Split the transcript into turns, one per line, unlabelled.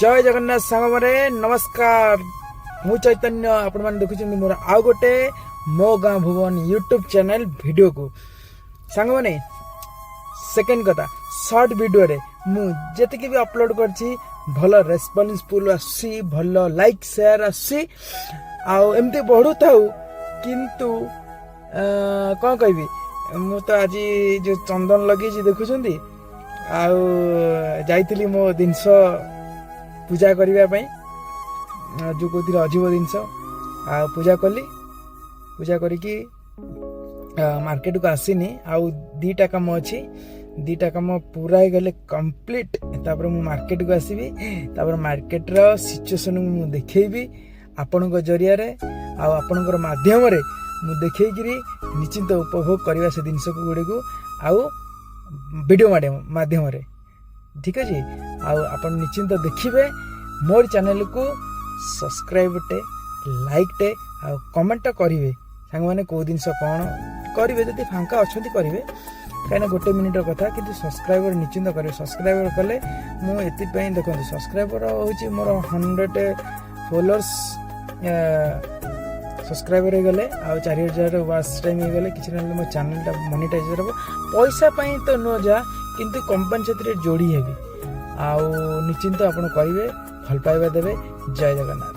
जय जगन्नाथ सांग माने नमस्कार मु चैतन्य आपण मैंने देखुं मोर आउ गोटे मो गाँ भुवन यूट्यूब चैनल वीडियो को सांग माने सेकेंड कथा शॉर्ट वीडियो रे मु जेतिकी भी अपलोड करछि भल रेस्पॉन्सिबल आसी भल लाइक शेयर आसी आउ एमती बढ़ू थाउ किंतु कौन कहबी मु तो आज जो चंदन लगे देखुं आउ जाइली मो जिनस पूजा करने जो कहते अजीब जिनस पूजा कली पूजा करिकी मार्केट को आसीनी आउ दीटा काम अच्छी दीटा काम पूरा ही गले कंप्लीट तापर मु मार्केट को आसबि तापर मार्केट रो सिचुएशन मु देखैबि आपण जरिया रे आपण माध्यम रे मु देखैकरी निश्चिंत उपभोग करवा से जिनस को गुड़ी को आउ वीडियो माध्यम रे ठीक अच्छे आप निश्चिंत देखिए मोर चैनल को सब्सक्राइब टे लाइक टे आ कमेंट करेंगे सांग मैंने कौ जिन कौन करेंगे जब फांका अच्छा करेंगे कहीं गोटे मिनिट कथा कि सब्सक्राइबर निश्चिंत करेंगे सब्सक्राइबर कले मुझे देखो सब्सक्राइबर हूँ मोर 100 फॉलोअर्स सब्सक्राइबर हो गले आ 4000 वाच टाइम हो गले किसी ना मो चैनल मोनेटाइज हम पैसा तो नुह जा किंतु कंपनी से जोड़ी हेबी आउ निश्चिंत आप करेंगे भल पाइबा देवे जय जगन्नाथ।